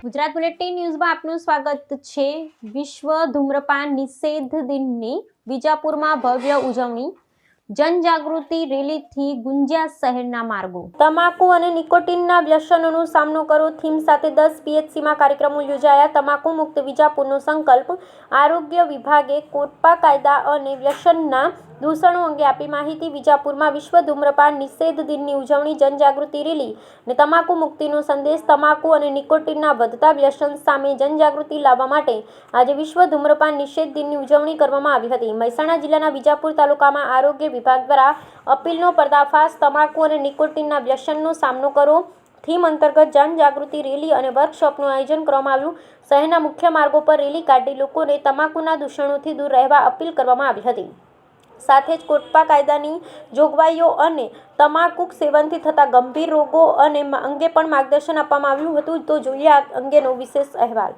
Gujarat bulletin ન્યૂઝમાં આપનું સ્વાગત છે। વિશ્વ ધૂમ્રપાન નિષેધ દિનની વિજાપુરમાં ભવ્ય ઉજવણી, જનજાગૃતિ રેલીથી ગુંજ્યા શહેરના માર્ગો। તમાકુ અને નિકોટિનના વ્યસનોનો સામનો કરો થીમ સાથે 10 પીએચસીમાં કાર્યક્રમો યોજાયા। તમાકુ મુક્ત વિજાપુરનો સંકલ્પ। આરોગ્ય વિભાગે કોટપા કાયદા અને વ્યસનના દૂષણો અંગે આપી માહિતી। વિજાપુરમાં વિશ્વ ધૂમ્રપાન નિષેધ દિનની ઉજવણી, જનજાગૃતિ રેલી અને તમાકુ મુક્તિનો સંદેશ। તમાકુ અને નિકોટિનના વધતા વ્યસન સામે જનજાગૃતિ લાવવા માટે આજે વિશ્વ ધૂમ્રપાન નિષેધ દિનની ઉજવણી કરવામાં આવી હતી। મહેસાણા જિલ્લાના વિજાપુર તાલુકામાં આરોગ્ય વિભાગ દ્વારા અપીલનો પર્દાફાશ। તમાકુ અને નિકોટિનના વ્યસનનો સામનો કરો થીમ અંતર્ગત જનજાગૃતિ રેલી અને વર્કશોપનું આયોજન કરવામાં આવ્યું। શહેરના મુખ્ય માર્ગો પર રેલી કાઢી લોકોને તમાકુના દૂષણોથી દૂર રહેવા અપીલ કરવામાં આવી હતી। સાથે જ કોટપા કાયદાની જોગવાઈઓ અને તમાકુ સેવનથી થતા ગંભીર રોગો અંગે પણ માર્ગદર્શન આપવામાં આવ્યું હતું। તો જોઈએ આ અંગેનો વિશેષ અહેવાલ।